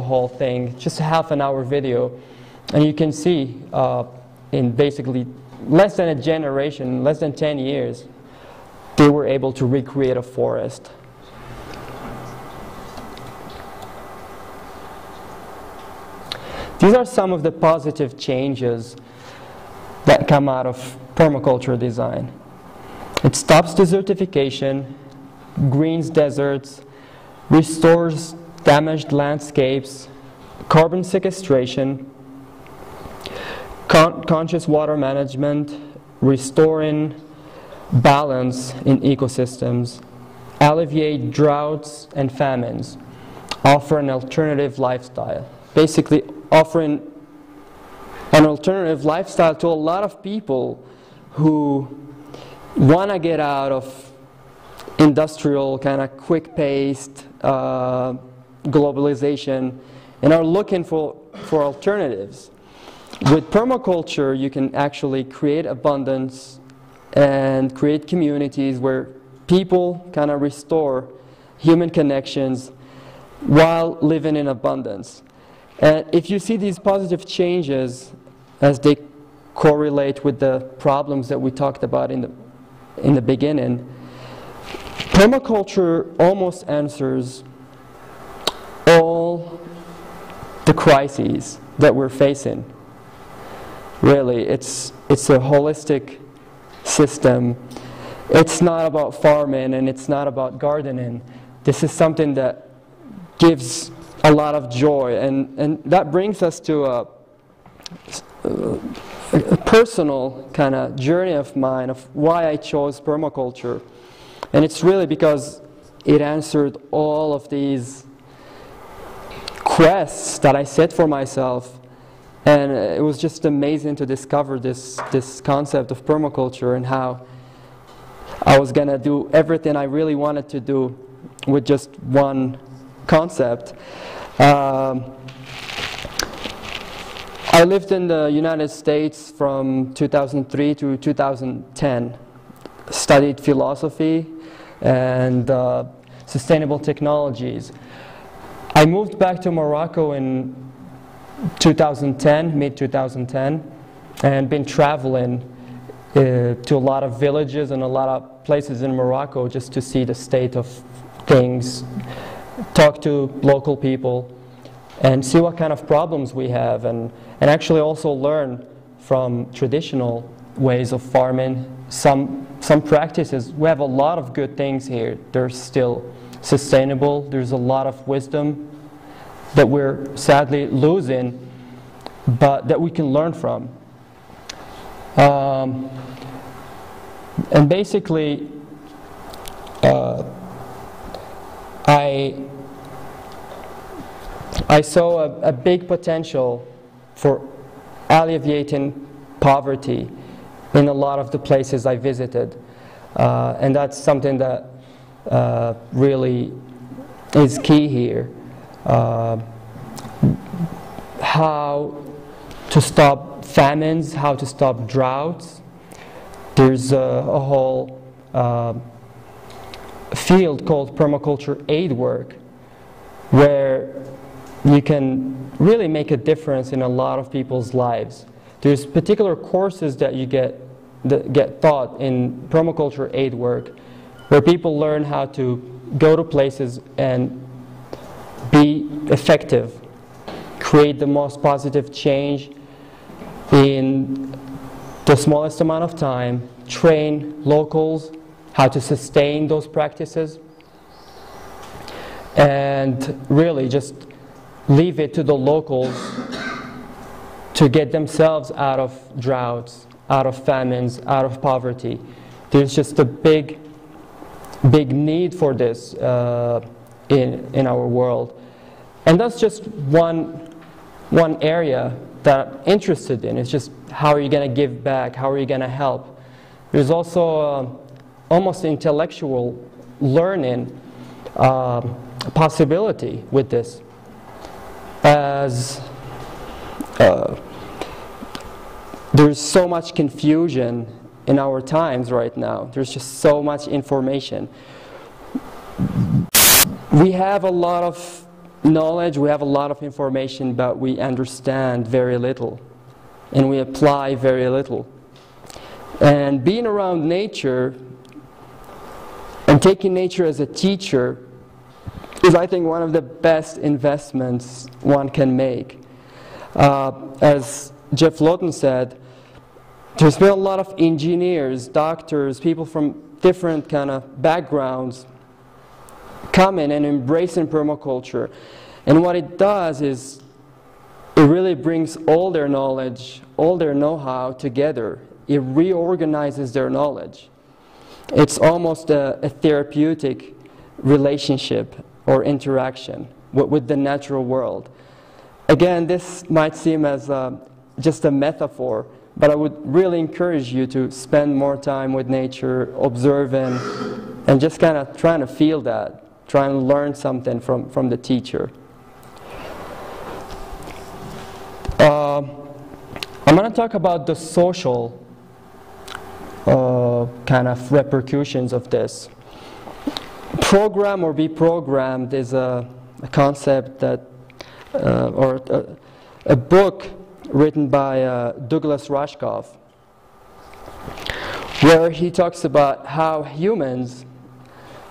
whole thing, just a half-an-hour video, and you can see in basically less than a generation, less than 10 years, they were able to recreate a forest. These are some of the positive changes that come out of permaculture design. It stops desertification, greens deserts, restores damaged landscapes, carbon sequestration, conscious water management, restoring balance in ecosystems, alleviate droughts and famines, offer an alternative lifestyle. Basically offering an alternative lifestyle to a lot of people who want to get out of industrial, kind of quick-paced globalization and are looking for alternatives. With permaculture, you can actually create abundance and create communities where people kind of restore human connections while living in abundance. And if you see these positive changes as they correlate with the problems that we talked about in the beginning, permaculture almost answers all the crises that we're facing. Really, it's a holistic system. It's not about farming and it's not about gardening. This is something that gives a lot of joy, and that brings us to a personal kind of journey of mine of why I chose permaculture. And it's really because it answered all of these quests that I set for myself, and it was just amazing to discover this concept of permaculture and how I was going to do everything I really wanted to do with just one concept. I lived in the United States from 2003 to 2010, studied philosophy and sustainable technologies. I moved back to Morocco in 2010, mid-2010, and been traveling to a lot of villages and a lot of places in Morocco just to see the state of things, talk to local people, and see what kind of problems we have, and actually also learn from traditional ways of farming, some practices. We have a lot of good things here. They're still sustainable. There's a lot of wisdom that we're sadly losing, but that we can learn from. And basically, I saw a big potential for alleviating poverty in a lot of the places I visited. And that's something that really is key here. How to stop famines, how to stop droughts. There's a whole field called permaculture aid work, where you can really make a difference in a lot of people's lives. There's particular courses that you get taught in permaculture aid work, where people learn how to go to places and be effective, create the most positive change in the smallest amount of time, train locals how to sustain those practices, and really just leave it to the locals to get themselves out of droughts, out of famines, out of poverty. There's just a big need for this in our world. And that's just one area that I'm interested in. It's just, how are you going to give back? How are you going to help? There's also almost intellectual learning possibility with this. As there's so much confusion in our times right now. There's just so much information. We have a lot of knowledge, we have a lot of information, but we understand very little, and we apply very little. And being around nature and taking nature as a teacher is, I think, one of the best investments one can make. As Jeff Lawton said, there's been a lot of engineers, doctors, people from different kind of backgrounds coming and embracing permaculture. And what it does is it really brings all their knowledge, all their know-how together. It reorganizes their knowledge. It's almost a therapeutic relationship or interaction with the natural world. Again, this might seem as just a metaphor, but I would really encourage you to spend more time with nature, observing, and just kind of trying to feel that, trying to learn something from the teacher. I'm going to talk about the social kind of repercussions of this. Program or be programmed is a concept that, or a book written by Douglas Rushkoff, where he talks about how humans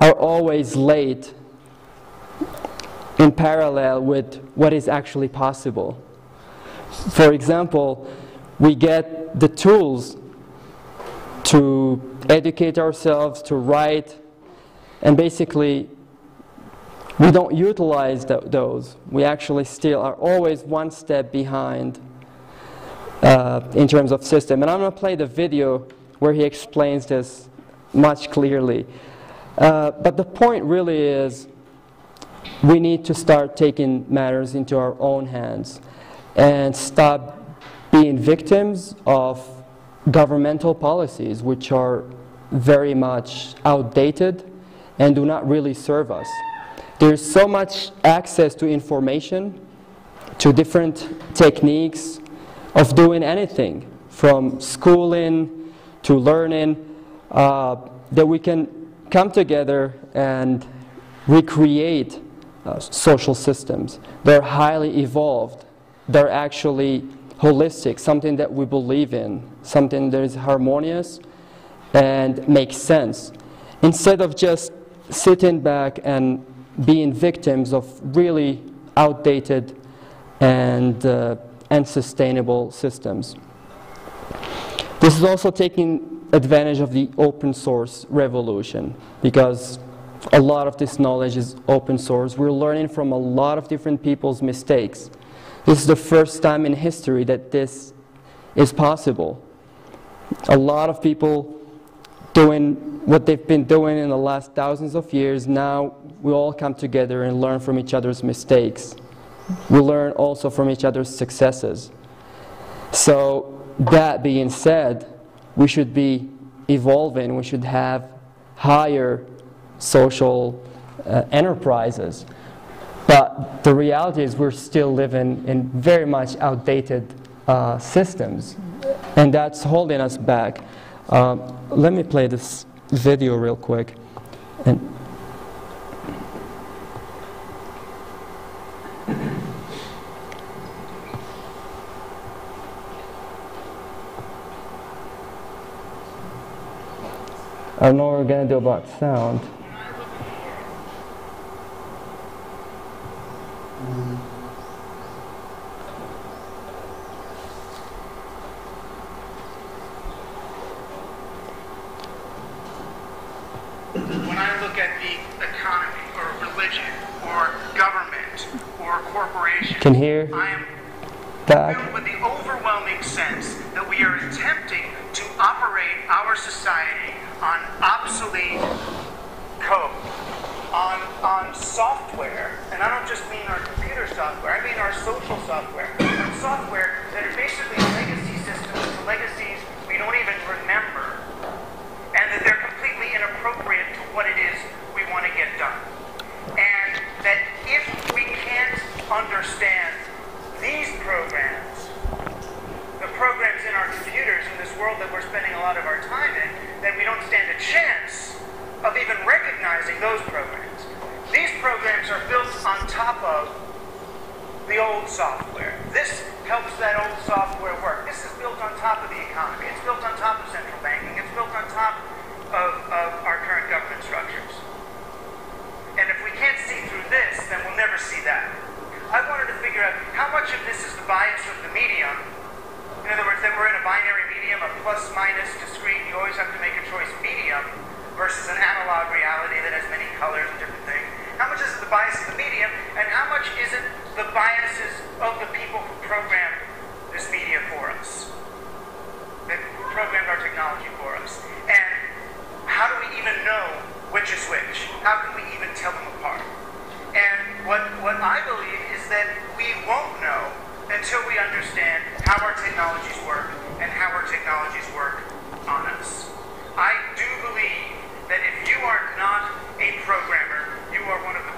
are always late in parallel with what is actually possible. For example, we get the tools to educate ourselves, to write, and basically we don't utilize those. We actually still are always one step behind in terms of system. And I'm going to play the video where he explains this much clearly. But the point really is we need to start taking matters into our own hands and stop being victims of governmental policies which are very much outdated and do not really serve us. There's so much access to information, to different techniques of doing anything, from schooling to learning, that we can come together and recreate social systems. They're highly evolved. They're actually holistic, something that we believe in, something that is harmonious and makes sense. Instead of just sitting back and being victims of really outdated and unsustainable systems. This is also taking advantage of the open source revolution, because a lot of this knowledge is open source. We're learning from a lot of different people's mistakes. This is the first time in history that this is possible. A lot of people doing what they've been doing in the last thousands of years. Now we all come together and learn from each other's mistakes. We learn also from each other's successes. So that being said, we should be evolving. We should have higher social enterprises. But the reality is we're still living in very much outdated systems, and that's holding us back. Let me play this video real quick. And I don't know what we're going to do about sound. When I look at the economy or religion or government or corporation, Can hear I am that? filled with the overwhelming sense that we are attempting to operate our society on obsolete code, on software, and I don't just mean our computer software, I mean our social software, on software that are basically legacy systems, legacies we don't even remember, and that they're completely inappropriate to what it is we want to get done. And that if we can't understand these programs, the programs in our computers in this world that we're spending a lot of our time in, then we don't stand a chance of even recognizing those programs. These programs are built on top of the old software. This helps that old software work. This is built on top of the economy. It's built on top of central banking. It's built on top of our current government structures. And if we can't see through this, then we'll never see that. I wanted to figure out how much of this is the bias of the medium. In other words, that we're in a binary medium, a plus, minus, discrete, you always have to make a choice medium, versus an analog reality that has many colors and different things. How much is it the bias of the medium, and how much is it the biases of the people who programmed this media for us, that programmed our technology for us? And how do we even know which is which? How can we even tell them apart? And what I believe is that we won't know until we understand how our technologies work and how our technologies work on us. I do believe that if you are not a programmer, you are one of the